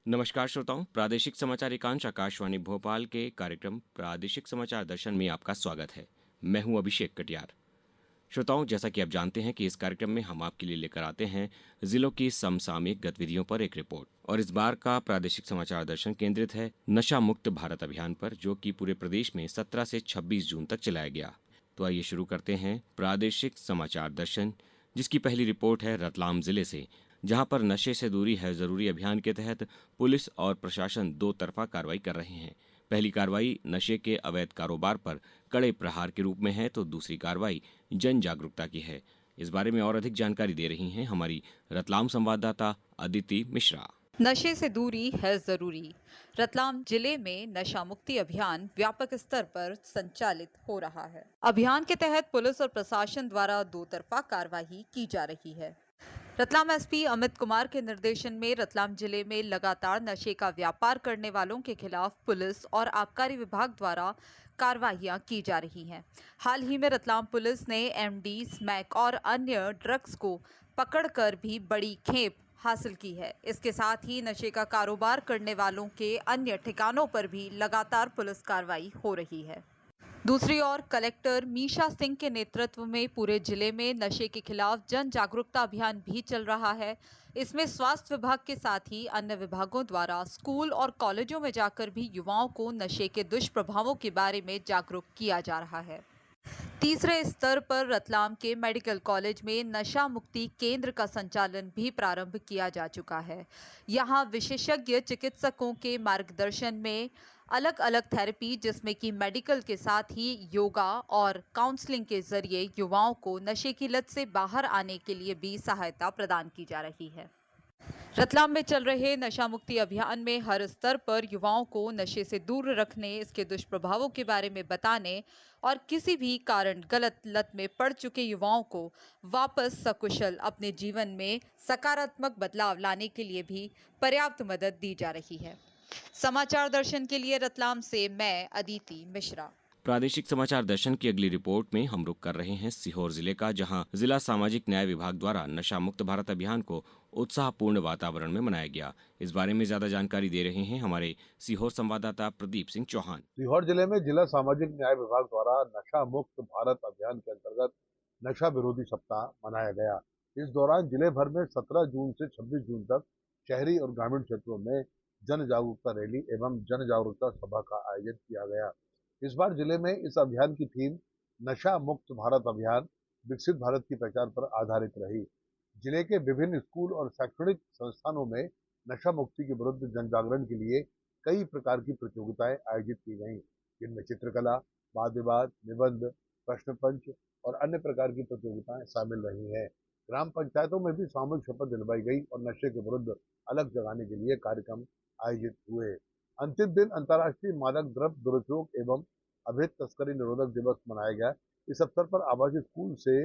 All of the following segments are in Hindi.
नमस्कार श्रोताओं, प्रादेशिक समाचार एकांश आकाशवाणी भोपाल के कार्यक्रम प्रादेशिक समाचार दर्शन में आपका स्वागत है। मैं हूं अभिषेक कटियार। श्रोताओं, जैसा कि आप जानते हैं कि इस कार्यक्रम में हम आपके लिए लेकर आते हैं जिलों की समसामयिक गतिविधियों पर एक रिपोर्ट। और इस बार का प्रादेशिक समाचार दर्शन केंद्रित है नशा मुक्त भारत अभियान पर, जो कि पूरे प्रदेश में 17 से 26 जून तक चलाया गया। तो आइए शुरू करते हैं प्रादेशिक समाचार दर्शन, जिसकी पहली रिपोर्ट है रतलाम जिले से, जहां पर नशे से दूरी है जरूरी अभियान के तहत पुलिस और प्रशासन दो तरफा कार्रवाई कर रहे हैं। पहली कार्रवाई नशे के अवैध कारोबार पर कड़े प्रहार के रूप में है, तो दूसरी कार्रवाई जन जागरूकता की है। इस बारे में और अधिक जानकारी दे रही हैं हमारी रतलाम संवाददाता अदिति मिश्रा। नशे से दूरी है जरूरी। रतलाम जिले में नशा मुक्ति अभियान व्यापक स्तर पर संचालित हो रहा है। अभियान के तहत पुलिस और प्रशासन द्वारा दो तरफा कार्रवाई की जा रही है। रतलाम एसपी अमित कुमार के निर्देशन में रतलाम जिले में लगातार नशे का व्यापार करने वालों के खिलाफ पुलिस और आबकारी विभाग द्वारा कार्रवाइयां की जा रही हैं। हाल ही में रतलाम पुलिस ने एमडी, स्मैक और अन्य ड्रग्स को पकड़कर भी बड़ी खेप हासिल की है। इसके साथ ही नशे का कारोबार करने वालों के अन्य ठिकानों पर भी लगातार पुलिस कार्रवाई हो रही है। दूसरी ओर कलेक्टर मीशा सिंह के नेतृत्व में पूरे जिले में नशे के खिलाफ जन जागरूकता अभियान भी चल रहा है। इसमें स्वास्थ्य विभाग के साथ ही अन्य विभागों द्वारा स्कूल और कॉलेजों में जाकर भी युवाओं को नशे के दुष्प्रभावों के बारे में जागरूक किया जा रहा है। तीसरे स्तर पर रतलाम के मेडिकल कॉलेज में नशा मुक्ति केंद्र का संचालन भी प्रारंभ किया जा चुका है। यहां विशेषज्ञ चिकित्सकों के मार्गदर्शन में अलग अलग थेरेपी, जिसमें कि मेडिकल के साथ ही योगा और काउंसलिंग के जरिए युवाओं को नशे की लत से बाहर आने के लिए भी सहायता प्रदान की जा रही है। रतलाम में चल रहे नशा मुक्ति अभियान में हर स्तर पर युवाओं को नशे से दूर रखने, इसके दुष्प्रभावों के बारे में बताने और किसी भी कारण गलत लत में पड़ चुके युवाओं को वापस सकुशल अपने जीवन में सकारात्मक बदलाव लाने के लिए भी पर्याप्त मदद दी जा रही है। समाचार दर्शन के लिए रतलाम से मैं अदिति मिश्रा। प्रादेशिक समाचार दर्शन की अगली रिपोर्ट में हम रुक कर रहे हैं सीहोर जिले का, जहां जिला सामाजिक न्याय विभाग द्वारा नशा मुक्त भारत अभियान को उत्साहपूर्ण वातावरण में मनाया गया। इस बारे में ज्यादा जानकारी दे रहे हैं हमारे सीहोर संवाददाता प्रदीप सिंह चौहान। सीहोर जिले में जिला सामाजिक न्याय विभाग द्वारा नशा मुक्त भारत अभियान के अंतर्गत नशा विरोधी सप्ताह मनाया गया। इस दौरान जिले भर में 17 जून से 26 जून तक शहरी और ग्रामीण क्षेत्रों में जन जागरूकता रैली एवं जन जागरूकता सभा का आयोजन किया गया। इस बार जिले में इस अभियान की थीम नशा मुक्त भारत अभियान विकसित भारत की पहचान पर आधारित रही। जिले के विभिन्न स्कूल और शैक्षणिक संस्थानों में नशा मुक्ति के विरुद्ध जन जागरण के लिए कई प्रकार की प्रतियोगिताएं आयोजित की गईं, जिनमें चित्रकला, वाद विवाद, निबंध, प्रश्न पंच और अन्य प्रकार की प्रतियोगिताएं शामिल रही हैं। ग्राम पंचायतों में भी सामूहिक शपथ दिलवाई गई और नशे के विरुद्ध अलग जगाने के लिए कार्यक्रम आयोजित हुए। अंतिम दिन अंतर्राष्ट्रीय मादक द्रव्य दुरुपयोग एवं अवैध तस्करी निरोधक दिवस मनाया गया। इस अवसर पर आवासीय स्कूल से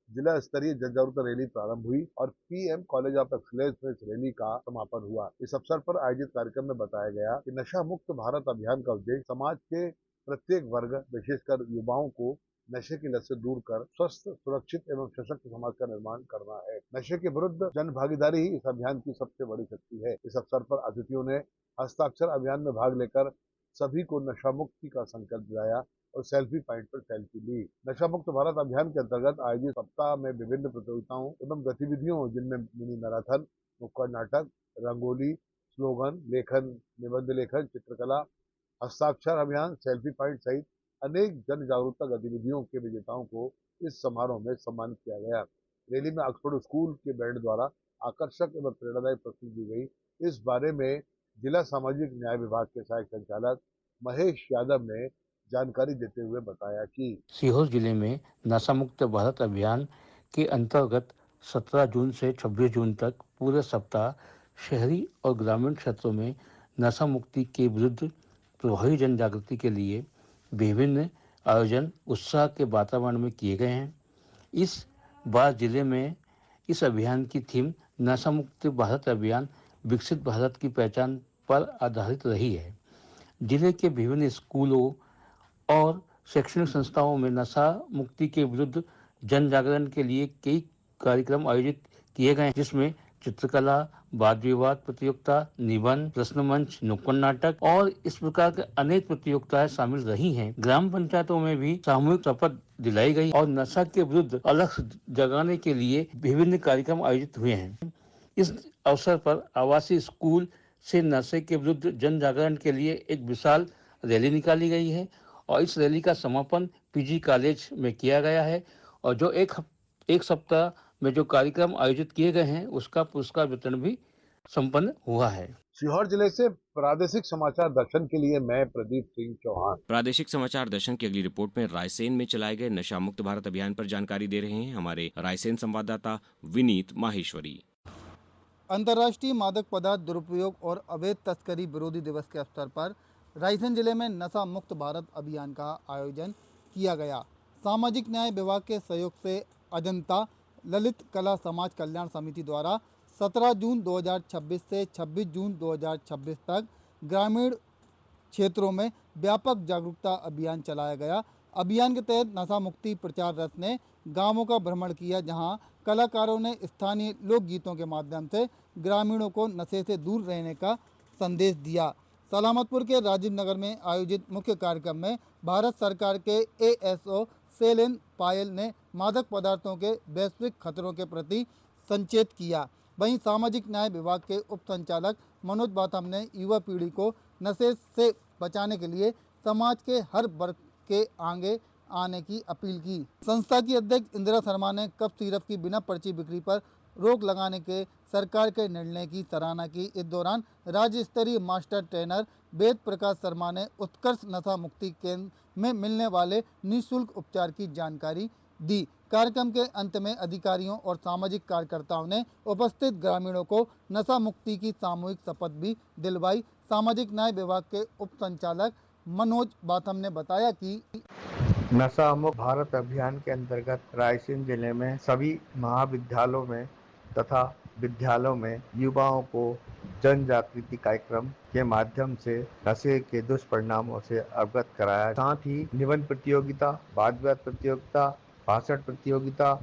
जिला स्तरीय जन जागरूकता रैली प्रारंभ हुई और पीएम कॉलेज ऑफ एक्सीलेंस में इस रैली का समापन हुआ। इस अवसर पर आयोजित कार्यक्रम में बताया गया कि नशा मुक्त भारत अभियान का उद्देश्य समाज के प्रत्येक वर्ग, विशेषकर युवाओं को नशे की लत से दूर कर स्वस्थ, सुरक्षित एवं सशक्त समाज का निर्माण करना है। नशे के विरुद्ध जन भागीदारी ही इस अभियान की सबसे बड़ी शक्ति है। इस अवसर पर अतिथियों ने हस्ताक्षर अभियान में भाग लेकर सभी को नशा मुक्ति का संकल्प दिलाया और सेल्फी पॉइंट पर सेल्फी ली। नशा मुक्त भारत अभियान के अंतर्गत आयोजित सप्ताह में विभिन्न प्रतियोगिताओं एवं गतिविधियों, जिनमें मिनी मैराथन, नुक्कड़ नाटक, रंगोली, स्लोगन लेखन, निबंध लेखन, चित्रकला, हस्ताक्षर अभियान, सेल्फी पॉइंट सहित अनेक जन जागरूकता गतिविधियों के विजेताओं को इस समारोह में सम्मानित किया गया। रैली में ऑक्सफोर्ड स्कूल के बैंड द्वारा आकर्षक एवं प्रेरणादायी प्रस्तुति दी गई। इस बारे में जिला सामाजिक न्याय विभाग के सहायक संचालक महेश यादव ने जानकारी देते हुए बताया कि सीहोर जिले में नशा मुक्त भारत अभियान के अंतर्गत 17 जून से 26 जून तक पूरे सप्ताह शहरी और ग्रामीण क्षेत्रों में नशा मुक्ति के विरुद्ध प्रभावी जन जागृति के लिए विभिन्न आयोजन उत्साह के वातावरण में किए गए हैं। इस बार जिले में इस अभियान की थीम नशा मुक्त भारत अभियान विकसित भारत की पहचान पर आधारित रही है। जिले के विभिन्न स्कूलों और शैक्षणिक संस्थाओं में नशा मुक्ति के विरुद्ध जन जागरण के लिए कई कार्यक्रम आयोजित किए गए हैं, जिसमें चित्रकला, वाद विवाद प्रतियोगिता, निबंध, प्रश्न मंच, नुक्कड़ नाटक और इस प्रकार के अनेक प्रतियोगिताएं शामिल रही हैं। ग्राम पंचायतों में भी सामूहिक शपथ दिलाई गई और नशा के विरुद्ध अलग जगाने के लिए विभिन्न कार्यक्रम आयोजित हुए हैं। इस अवसर पर आवासीय स्कूल से नशे के विरुद्ध जन जागरण के लिए एक विशाल रैली निकाली गई है और इस रैली का समापन पीजी कॉलेज में किया गया है और जो एक सप्ताह में जो कार्यक्रम आयोजित किए गए हैं उसका पुरस्कार वितरण भी संपन्न हुआ है। सीहोर जिले से प्रादेशिक समाचार दर्शन के लिए मैं प्रदीप सिंह चौहान। प्रादेशिक समाचार दर्शन की अगली रिपोर्ट में रायसेन में चलाए गए नशा मुक्त भारत अभियान पर जानकारी दे रहे हैं हमारे रायसेन संवाददाता विनीत माहेश्वरी। अंतर्राष्ट्रीय मादक पदार्थ दुरुपयोग और अवैध तस्करी विरोधी दिवस के अवसर पर रायसेन जिले में नशा मुक्त भारत अभियान का आयोजन किया गया। सामाजिक न्याय विभाग के सहयोग से अजंता ललित कला समाज कल्याण समिति द्वारा 17 जून 2026 से 26 जून 2026 तक ग्रामीण क्षेत्रों में व्यापक जागरूकता अभियान चलाया गया। अभियान के तहत नशा मुक्ति प्रचार रथ ने गांवों का भ्रमण किया, जहां कलाकारों ने स्थानीय लोकगीतों के माध्यम से ग्रामीणों को नशे से दूर रहने का संदेश दिया। सलामतपुर के राजीव नगर में आयोजित मुख्य कार्यक्रम में भारत सरकार के एएसओ सेलेन पायल ने मादक पदार्थों के वैश्विक खतरों के प्रति संचेत किया। वहीं सामाजिक न्याय विभाग के उप संचालक मनोज बाथम ने युवा पीढ़ी को नशे से बचाने के लिए समाज के हर वर्ग के आगे आने की अपील की। संस्था की अध्यक्ष इंदिरा शर्मा ने कफ सिरप की बिना पर्ची बिक्री पर रोक लगाने के सरकार के निर्णय की सराहना की। इस दौरान राज्य स्तरीय मास्टर ट्रेनर वेद प्रकाश शर्मा ने उत्कर्ष नशा मुक्ति केंद्र में मिलने वाले निःशुल्क उपचार की जानकारी दी। कार्यक्रम के अंत में अधिकारियों और सामाजिक कार्यकर्ताओं ने उपस्थित ग्रामीणों को नशा मुक्ति की सामूहिक शपथ भी दिलवाई। सामाजिक न्याय विभाग के उप संचालक मनोज बाथम ने बताया कि नशा मुक्त भारत अभियान के अंतर्गत रायसेन जिले में सभी महाविद्यालयों में तथा विद्यालयों में युवाओं को जन जागृति कार्यक्रम के माध्यम से नशे के दुष्परिणामों से अवगत कराया। साथ ही निबंध प्रतियोगिता, वाद विवाद प्रतियोगिता, भाषण प्रतियोगिता,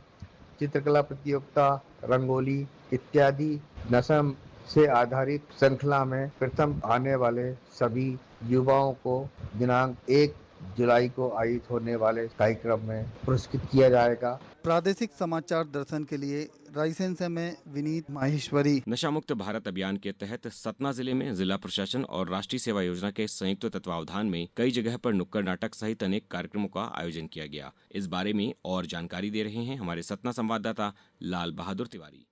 चित्रकला प्रतियोगिता, रंगोली इत्यादि नशा से आधारित श्रृंखला में प्रथम आने वाले सभी युवाओं को दिनांक 1 जुलाई को आयोजित होने वाले कार्यक्रम में पुरस्कृत किया जाएगा। प्रादेशिक समाचार दर्शन के लिए रायसेन से मैं विनीत माहेश्वरी। नशा मुक्त भारत अभियान के तहत सतना जिले में जिला प्रशासन और राष्ट्रीय सेवा योजना के संयुक्त तत्वावधान में कई जगह पर नुक्कड़ नाटक सहित अनेक कार्यक्रमों का आयोजन किया गया। इस बारे में और जानकारी दे रहे हैं हमारे सतना संवाददाता लाल बहादुर तिवारी।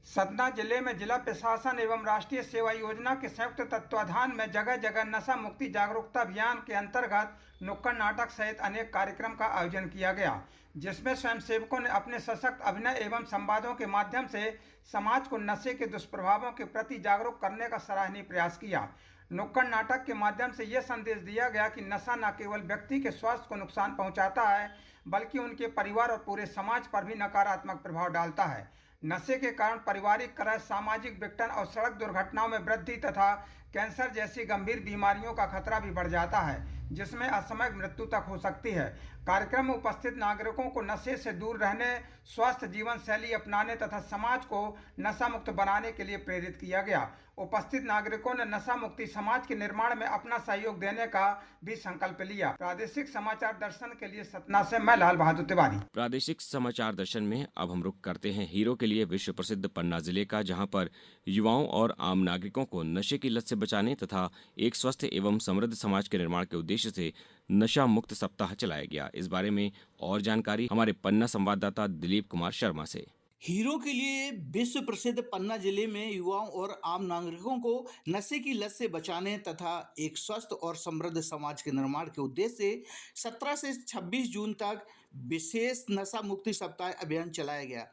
सतना जिले में जिला प्रशासन एवं राष्ट्रीय सेवा योजना के संयुक्त तत्वाधान में जगह जगह नशा मुक्ति जागरूकता अभियान के अंतर्गत नुक्कड़ नाटक सहित अनेक कार्यक्रम का आयोजन किया गया, जिसमें स्वयंसेवकों ने अपने सशक्त अभिनय एवं संवादों के माध्यम से समाज को नशे के दुष्प्रभावों के प्रति जागरूक करने का सराहनीय प्रयास किया। नुक्कड़ नाटक के माध्यम से यह संदेश दिया गया कि नशा न केवल व्यक्ति के स्वास्थ्य को नुकसान पहुंचाता है, बल्कि उनके परिवार और पूरे समाज पर भी नकारात्मक प्रभाव डालता है। नशे के कारण पारिवारिक कलह, सामाजिक विघटन और सड़क दुर्घटनाओं में वृद्धि तथा कैंसर जैसी गंभीर बीमारियों का खतरा भी बढ़ जाता है, जिसमें असमय मृत्यु तक हो सकती है। कार्यक्रम में उपस्थित नागरिकों को नशे से दूर रहने, स्वस्थ जीवन शैली अपनाने तथा समाज को नशा मुक्त बनाने के लिए प्रेरित किया गया। उपस्थित नागरिकों ने नशा मुक्ति समाज के निर्माण में अपना सहयोग देने का भी संकल्प लिया। प्रादेशिक समाचार दर्शन के लिए सतना से मैं लाल बहादुर तिवारी। प्रादेशिक समाचार दर्शन में अब हम रुक करते हैं हीरो के लिए विश्व प्रसिद्ध पन्ना जिले का, जहां पर युवाओं और आम नागरिकों को नशे की लत से बचाने तथा एक स्वस्थ एवं समृद्ध समाज के निर्माण के उद्देश्य से नशा मुक्त सप्ताह चलाया गया। इस बारे में और जानकारी हमारे पन्ना संवाददाता दिलीप कुमार शर्मा से। हीरो के लिए विश्व प्रसिद्ध पन्ना जिले में युवाओं और आम नागरिकों को नशे की लत से बचाने तथा एक स्वस्थ और समृद्ध समाज के निर्माण के उद्देश्य से 17 से 26 जून तक विशेष नशा मुक्ति सप्ताह अभियान चलाया गया।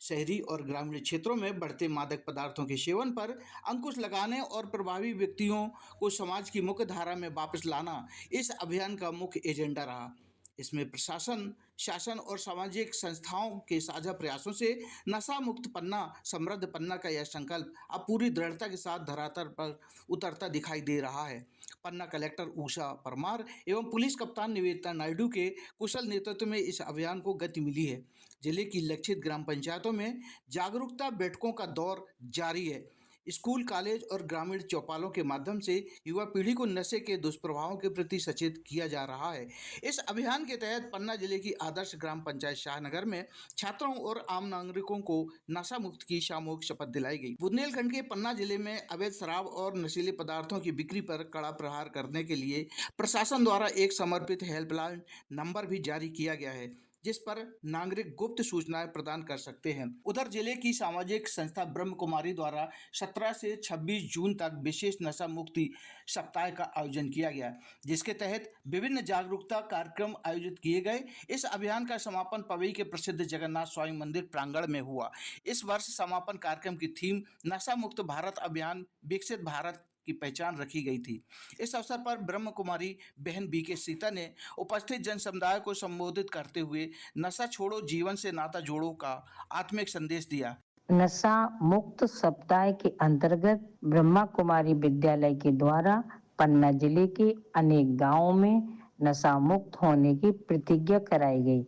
शहरी और ग्रामीण क्षेत्रों में बढ़ते मादक पदार्थों के सेवन पर अंकुश लगाने और प्रभावी व्यक्तियों को समाज की मुख्य धारा में वापस लाना इस अभियान का मुख्य एजेंडा रहा। इसमें प्रशासन, शासन और सामाजिक संस्थाओं के साझा प्रयासों से नशा मुक्त पन्ना, समृद्ध पन्ना का यह संकल्प अब पूरी दृढ़ता के साथ धरातल पर उतरता दिखाई दे रहा है। पन्ना कलेक्टर उषा परमार एवं पुलिस कप्तान निवेदिता नायडू के कुशल नेतृत्व में इस अभियान को गति मिली है। जिले की लक्षित ग्राम पंचायतों में जागरूकता बैठकों का दौर जारी है। स्कूल, कॉलेज और ग्रामीण चौपालों के माध्यम से युवा पीढ़ी को नशे के दुष्प्रभावों के प्रति सचेत किया जा रहा है। इस अभियान के तहत पन्ना जिले की आदर्श ग्राम पंचायत शाहनगर में छात्रों और आम नागरिकों को नशा मुक्त की सामूहिक शपथ दिलाई गई। बुंदेलखंड के पन्ना जिले में अवैध शराब और नशीले पदार्थों की बिक्री पर कड़ा प्रहार करने के लिए प्रशासन द्वारा एक समर्पित हेल्पलाइन नंबर भी जारी किया गया है, जिस पर नागरिक गुप्त सूचनाएं प्रदान कर सकते हैं। उधर जिले की सामाजिक संस्था ब्रह्म कुमारी द्वारा 17 से 26 जून तक विशेष नशा मुक्ति सप्ताह का आयोजन किया गया, जिसके तहत विभिन्न जागरूकता कार्यक्रम आयोजित किए गए। इस अभियान का समापन पवई के प्रसिद्ध जगन्नाथ स्वामी मंदिर प्रांगण में हुआ। इस वर्ष समापन कार्यक्रम की थीम नशा मुक्त भारत अभियान विकसित भारत की पहचान रखी गई थी। इस अवसर पर ब्रह्म कुमारी बहन बीके सीता ने उपस्थित जन समुदाय को संबोधित करते हुए नशा छोड़ो जीवन से नाता जोड़ो का आत्मिक संदेश दिया। नशा मुक्त सप्ताह के अंतर्गत ब्रह्मा कुमारी विद्यालय के द्वारा पन्ना जिले के अनेक गांवों में नशा मुक्त होने की प्रतिज्ञा कराई गई।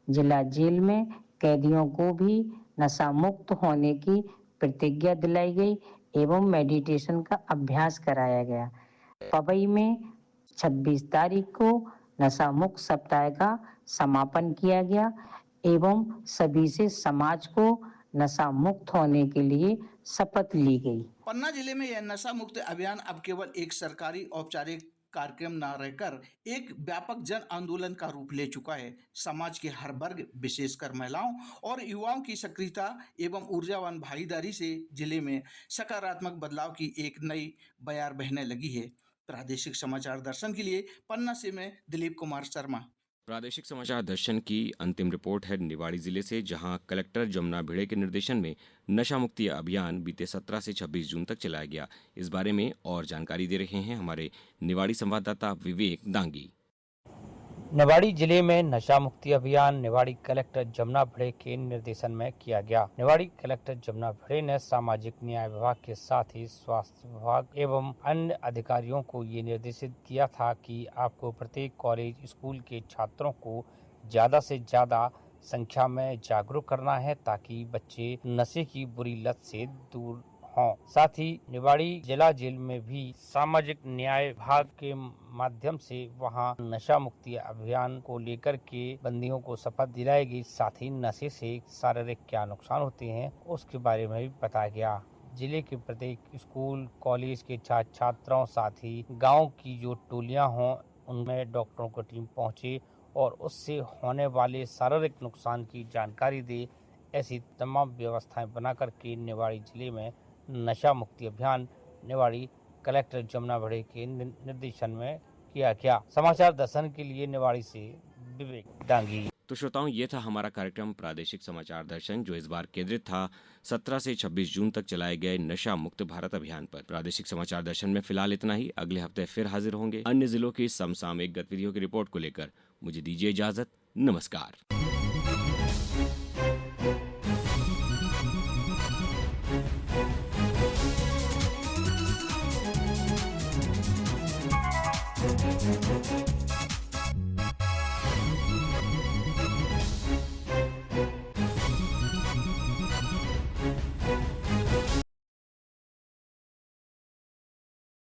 जिला जेल में कैदियों को भी नशा मुक्त होने की प्रतिज्ञा दिलाई गई एवं मेडिटेशन का अभ्यास कराया गया। पवई में 26 तारीख को नशा मुक्त सप्ताह का समापन किया गया एवं सभी से समाज को नशा मुक्त होने के लिए शपथ ली गई। पन्ना जिले में यह नशा मुक्त अभियान अब केवल एक सरकारी औपचारिक कार्यक्रम न रहकर एक व्यापक जन आंदोलन का रूप ले चुका है। समाज के हर वर्ग, विशेषकर महिलाओं और युवाओं की सक्रियता एवं ऊर्जावान भागीदारी से जिले में सकारात्मक बदलाव की एक नई बयार बहने लगी है। प्रादेशिक समाचार दर्शन के लिए पन्ना से मैं दिलीप कुमार शर्मा। प्रादेशिक समाचार दर्शन की अंतिम रिपोर्ट है निवाड़ी जिले से, जहां कलेक्टर जमुना भिड़े के निर्देशन में नशा मुक्ति अभियान बीते 17 से 26 जून तक चलाया गया। इस बारे में और जानकारी दे रहे हैं हमारे निवाड़ी संवाददाता विवेक दांगी। निवाड़ी जिले में नशा मुक्ति अभियान निवाड़ी कलेक्टर जमुना भिड़े के निर्देशन में किया गया। निवाड़ी कलेक्टर जमुना भिड़े ने सामाजिक न्याय विभाग के साथ ही स्वास्थ्य विभाग एवं अन्य अधिकारियों को ये निर्देशित किया था कि आपको प्रत्येक कॉलेज, स्कूल के छात्रों को ज्यादा से ज्यादा संख्या में जागरूक करना है ताकि बच्चे नशे की बुरी लत से दूर हों। साथ ही निवाड़ी जिला जेल में भी सामाजिक न्याय विभाग के माध्यम से वहां नशा मुक्ति अभियान को लेकर के बंदियों को शपथ दिलाई गई। साथ ही नशे से शारीरिक क्या नुकसान होते हैं उसके बारे में भी बताया गया। जिले के प्रत्येक स्कूल, कॉलेज के छात्र छात्राओं, साथ ही गाँव की जो टोलियां हों उनमें डॉक्टरों की टीम पहुंचे और उससे होने वाले शारीरिक नुकसान की जानकारी दे। ऐसी तमाम व्यवस्थाएं बना करके निवाड़ी जिले में नशा मुक्ति अभियान निवाड़ी कलेक्टर जमुना भिड़े के निर्देशन में किया गया। समाचार दर्शन के लिए निवाड़ी से विवेक डांगी। तो श्रोताओं, ये था हमारा कार्यक्रम प्रादेशिक समाचार दर्शन, जो इस बार केंद्रित था 17 से 26 जून तक चलाए गए नशा मुक्त भारत अभियान पर। प्रादेशिक समाचार दर्शन में फिलहाल इतना ही। अगले हफ्ते फिर हाजिर होंगे अन्य जिलों की समसामयिक गतिविधियों की रिपोर्ट को लेकर। मुझे दीजिए इजाजत। नमस्कार।